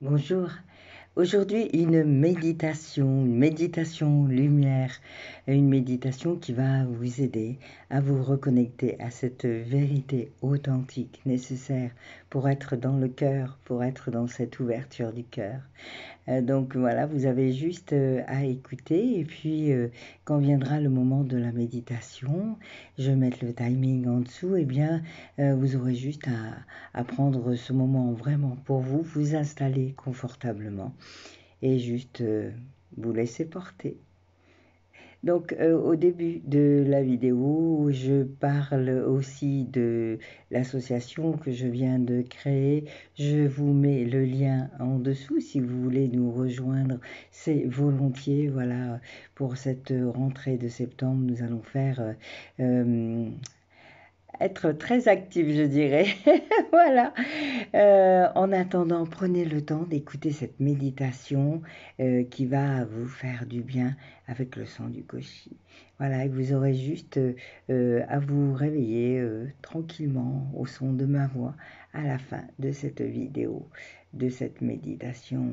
Bonjour. Aujourd'hui, une méditation lumière, une méditation qui va vous aider à vous reconnecter à cette vérité authentique nécessaire pour être dans le cœur, pour être dans cette ouverture du cœur. Donc voilà, vous avez juste à écouter et puis quand viendra le moment de la méditation, je vais mettre le timing en dessous, et bien vous aurez juste à prendre ce moment vraiment pour vous, vous installer confortablement et juste vous laisser porter. Donc au début de la vidéo, je parle aussi de l'association que je viens de créer. Je vous mets le lien en dessous si vous voulez nous rejoindre. C'est volontiers, voilà, pour cette rentrée de septembre, nous allons faire être très actif, je dirais. Voilà. En attendant, prenez le temps d'écouter cette méditation qui va vous faire du bien avec le son du koshi. Voilà, et vous aurez juste à vous réveiller tranquillement au son de ma voix à la fin de cette vidéo, de cette méditation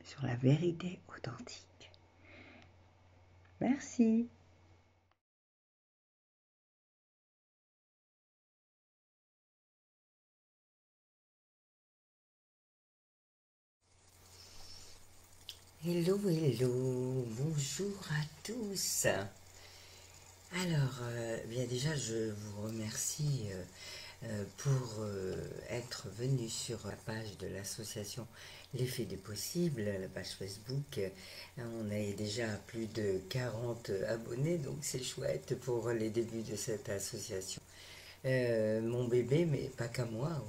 sur la vérité authentique. Merci. Hello, hello, bonjour à tous. Alors, bien déjà, je vous remercie pour être venu sur la page de l'association L'Effet des Possibles, la page Facebook. On a déjà plus de 40 abonnés, donc c'est chouette pour les débuts de cette association. Mon bébé, mais pas qu'à moi,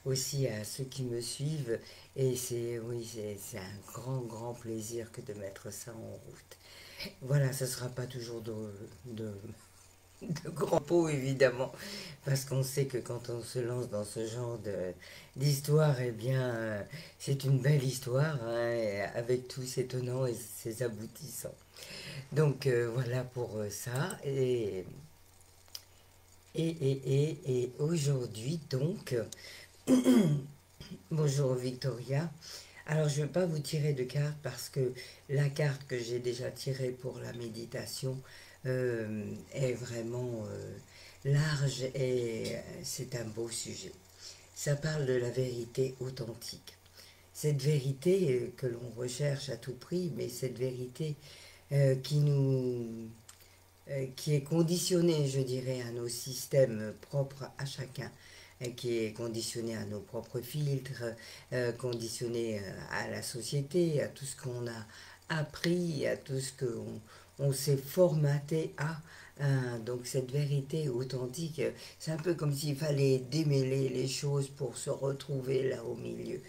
aussi à ceux qui me suivent. Et c'est oui, c'est un grand, grand plaisir que de mettre ça en route. Voilà, ce ne sera pas toujours de, de grands pots, évidemment, parce qu'on sait que quand on se lance dans ce genre d'histoire, eh bien, c'est une belle histoire, hein, avec tous ses tenants et ses aboutissants. Donc, voilà pour ça. Et aujourd'hui, donc, bonjour Victoria. Alors, je ne vais pas vous tirer de carte parce que la carte que j'ai déjà tirée pour la méditation est vraiment large et c'est un beau sujet. Ça parle de la vérité authentique. Cette vérité que l'on recherche à tout prix, mais cette vérité qui qui est conditionnée, je dirais, à nos systèmes propres à chacun, qui est conditionnée à nos propres filtres, conditionnée à la société, à tout ce qu'on a appris, à tout ce qu'on s'est formaté à. Donc cette vérité authentique, c'est un peu comme s'il fallait démêler les choses pour se retrouver là au milieu.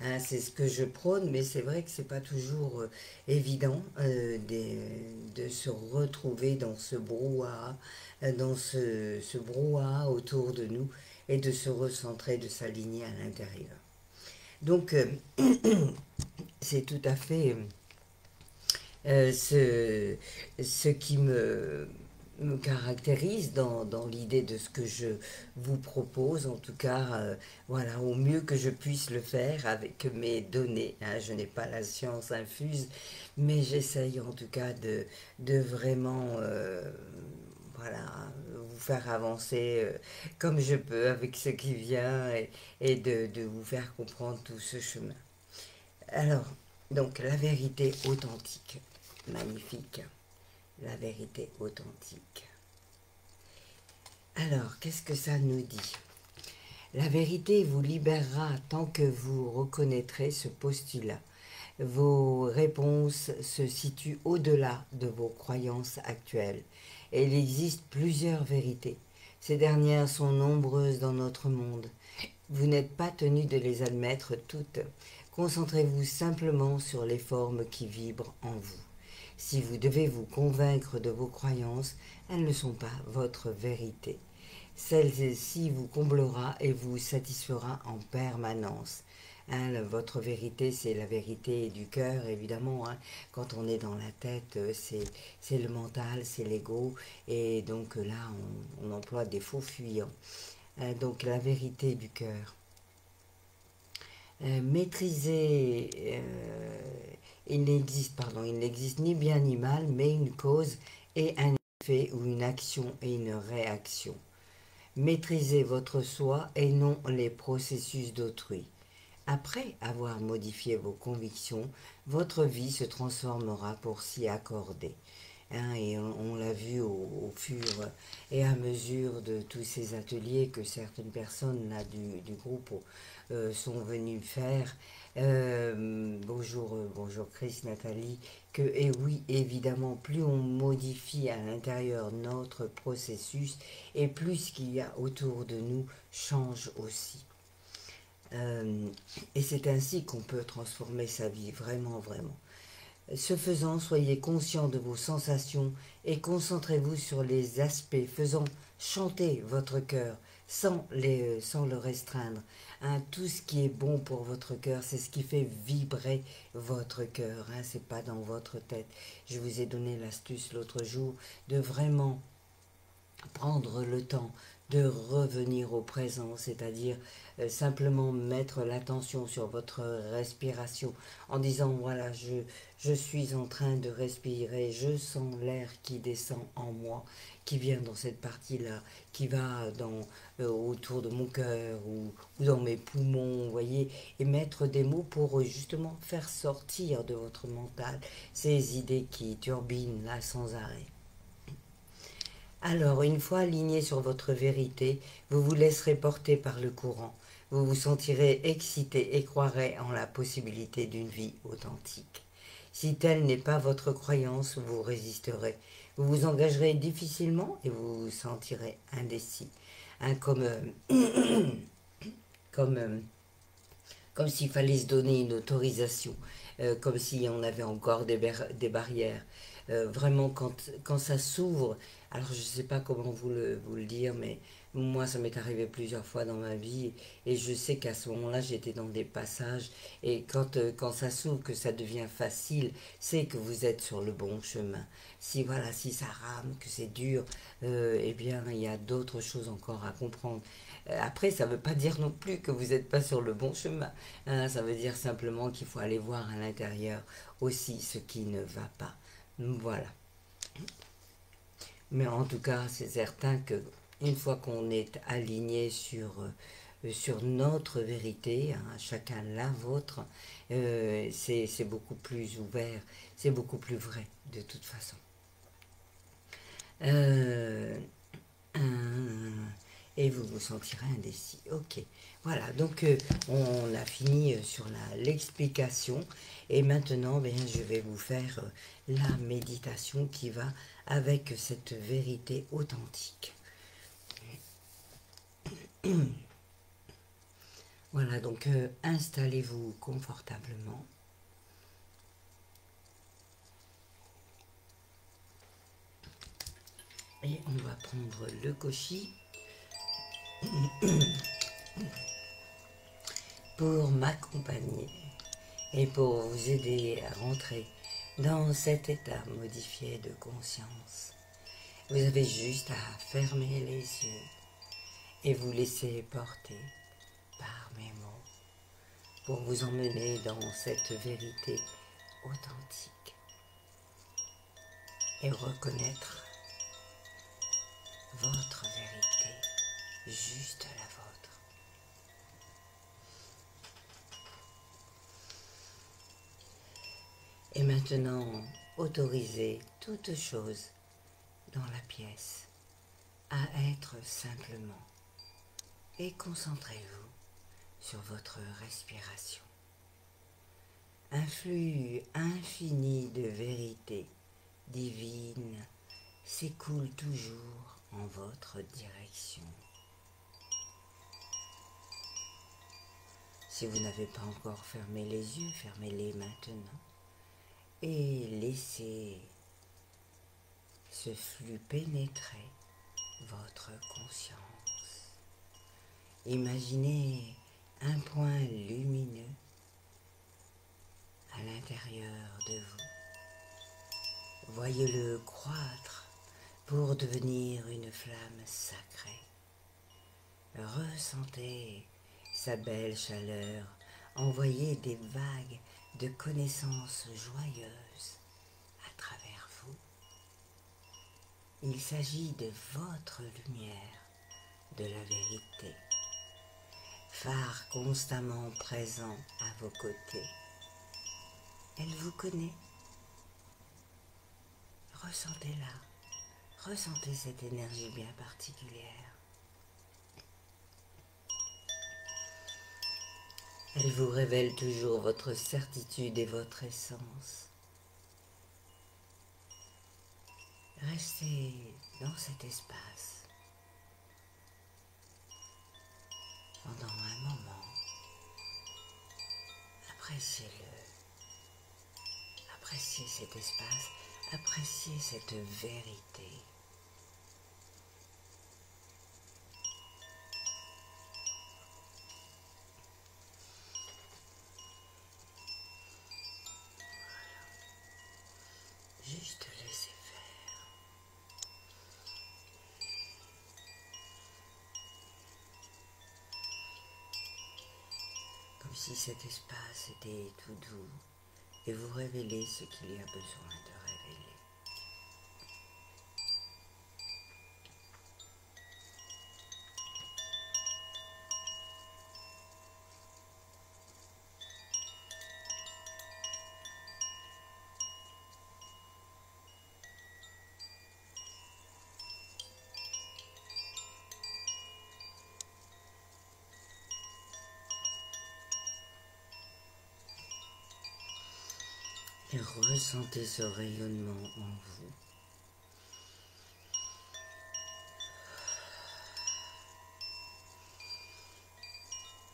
Hein, c'est ce que je prône, mais c'est vrai que c'est pas toujours évident de se retrouver dans ce brouhaha, ce brouhaha autour de nous et de se recentrer, de s'aligner à l'intérieur. Donc, c'est tout à fait ce qui me caractérise dans l'idée de ce que je vous propose, en tout cas, voilà, au mieux que je puisse le faire avec mes données. Hein. Je n'ai pas la science infuse, mais j'essaye en tout cas de vraiment, voilà, vous faire avancer comme je peux avec ce qui vient et de vous faire comprendre tout ce chemin. Alors, donc, la vérité authentique. Magnifique. La vérité authentique. Alors, qu'est-ce que ça nous dit? La vérité vous libérera tant que vous reconnaîtrez ce postulat. Vos réponses se situent au-delà de vos croyances actuelles. Et il existe plusieurs vérités. Ces dernières sont nombreuses dans notre monde. Vous n'êtes pas tenu de les admettre toutes. Concentrez-vous simplement sur les formes qui vibrent en vous. Si vous devez vous convaincre de vos croyances, elles ne sont pas votre vérité. Celle-ci vous comblera et vous satisfera en permanence. Hein, votre vérité, c'est la vérité du cœur, évidemment. Hein. Quand on est dans la tête, c'est le mental, c'est l'ego. Et donc là, on emploie des faux fuyants. Donc la vérité du cœur. Maîtriser, il n'existe ni bien ni mal, mais une cause et un effet ou une action et une réaction. Maîtrisez votre soi et non les processus d'autrui. Après avoir modifié vos convictions, votre vie se transformera pour s'y accorder. Hein, et on l'a vu au fur et à mesure de tous ces ateliers que certaines personnes là, du groupe sont venues faire. Bonjour Chris, Nathalie. Et oui, évidemment, plus on modifie à l'intérieur notre processus, et plus ce qu'il y a autour de nous change aussi. Et c'est ainsi qu'on peut transformer sa vie, vraiment, vraiment. Ce faisant, soyez conscient de vos sensations et concentrez-vous sur les aspects faisant chanter votre cœur sans le restreindre. Hein, tout ce qui est bon pour votre cœur, c'est ce qui fait vibrer votre cœur. Hein, c'est pas dans votre tête. Je vous ai donné l'astuce l'autre jour de vraiment prendre le temps de revenir au présent, c'est-à-dire simplement mettre l'attention sur votre respiration en disant voilà, je suis en train de respirer, je sens l'air qui descend en moi, qui vient dans cette partie-là, qui va autour de mon cœur ou dans mes poumons, vous voyez, et mettre des mots pour justement faire sortir de votre mental ces idées qui turbinent là sans arrêt. Alors, une fois aligné sur votre vérité, vous vous laisserez porter par le courant. Vous vous sentirez excité et croirez en la possibilité d'une vie authentique. Si telle n'est pas votre croyance, vous résisterez. Vous vous engagerez difficilement et vous vous sentirez indécis. Hein, comme comme s'il fallait se donner une autorisation, comme si on avait encore des barrières. Vraiment, quand ça s'ouvre, alors je ne sais pas comment vous le dire, mais moi, ça m'est arrivé plusieurs fois dans ma vie, et je sais qu'à ce moment-là, j'étais dans des passages, et quand ça s'ouvre, que ça devient facile, c'est que vous êtes sur le bon chemin. Si voilà, si ça rame, que c'est dur, eh bien, il y a d'autres choses encore à comprendre. Après, ça ne veut pas dire non plus que vous n'êtes pas sur le bon chemin. Hein, ça veut dire simplement qu'il faut aller voir à l'intérieur aussi ce qui ne va pas. Voilà. Mais en tout cas, c'est certain que une fois qu'on est aligné sur notre vérité, hein, chacun la vôtre, c'est beaucoup plus ouvert, c'est beaucoup plus vrai de toute façon. Et vous vous sentirez indécis. Ok, voilà, donc on a fini sur l'explication. Et maintenant, bien, je vais vous faire la méditation qui va avec cette vérité authentique. Voilà, donc installez-vous confortablement. Et on va prendre le koshi pour m'accompagner et pour vous aider à rentrer dans cet état modifié de conscience. Vous avez juste à fermer les yeux et vous laisser porter par mes mots pour vous emmener dans cette vérité authentique et reconnaître votre vérité, juste la vôtre. Et maintenant, autorisez toute chose dans la pièce à être simplement et concentrez-vous sur votre respiration. Un flux infini de vérité divine s'écoule toujours en votre direction. Si vous n'avez pas encore fermé les yeux, fermez-les maintenant et laissez ce flux pénétrer votre conscience. Imaginez un point lumineux à l'intérieur de vous. Voyez-le croître pour devenir une flamme sacrée. Ressentez sa belle chaleur envoyer des vagues de connaissances joyeuses à travers vous. Il s'agit de votre lumière, de la vérité, phare constamment présent à vos côtés. Elle vous connaît. Ressentez-la, ressentez cette énergie bien particulière. Elle vous révèle toujours votre certitude et votre essence. Restez dans cet espace pendant un moment. Appréciez-le. Appréciez cet espace. Appréciez cette vérité. Juste laissez faire. Comme si cet espace était tout doux et vous révélez ce qu'il y a besoin de révéler. Et ressentez ce rayonnement en vous.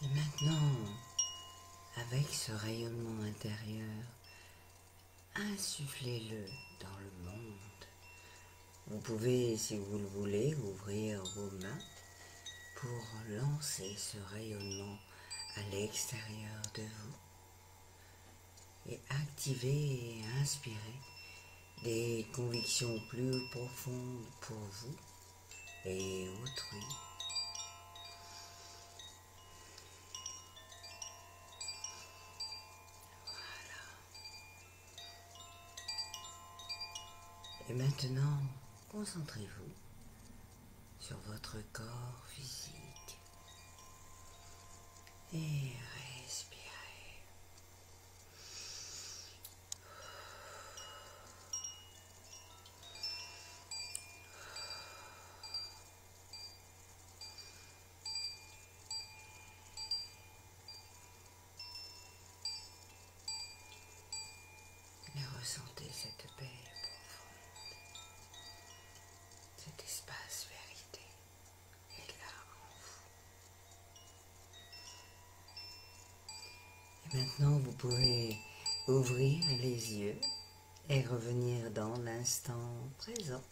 Et maintenant, avec ce rayonnement intérieur, insufflez-le dans le monde. Vous pouvez, si vous le voulez, ouvrir vos mains pour lancer ce rayonnement à l'extérieur de vous et activer et inspirer des convictions plus profondes pour vous et autrui. Et maintenant, concentrez-vous sur votre corps physique et respirez. Et ressentez cette paix profonde. Cet espace vérité est là en vous. Et maintenant, vous pouvez ouvrir les yeux et revenir dans l'instant présent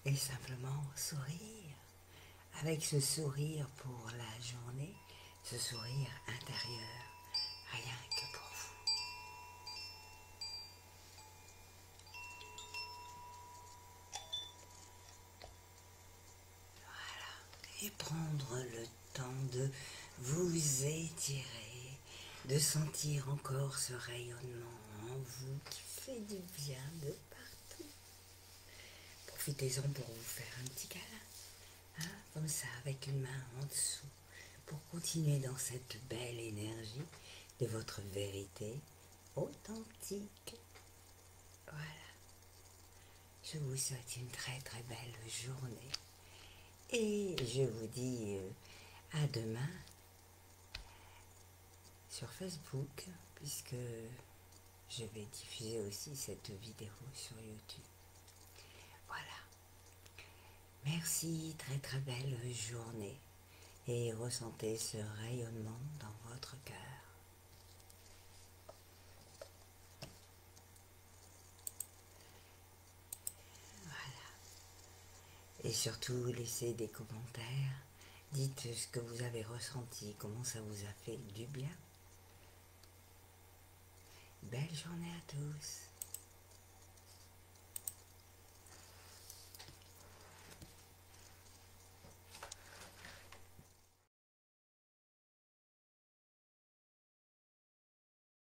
et simplement sourire. Avec ce sourire pour la journée, ce sourire intérieur, rien que pour vous. Et prendre le temps de vous étirer, de sentir encore ce rayonnement en vous qui fait du bien de partout. Profitez-en pour vous faire un petit câlin, hein, comme ça, avec une main en dessous, pour continuer dans cette belle énergie de votre vérité authentique. Voilà. Je vous souhaite une très très belle journée. Et je vous dis à demain sur Facebook, puisque je vais diffuser aussi cette vidéo sur YouTube. Voilà. Merci, très très belle journée. Et ressentez ce rayonnement dans votre cœur. Et surtout, laissez des commentaires. Dites ce que vous avez ressenti, comment ça vous a fait du bien. Belle journée à tous.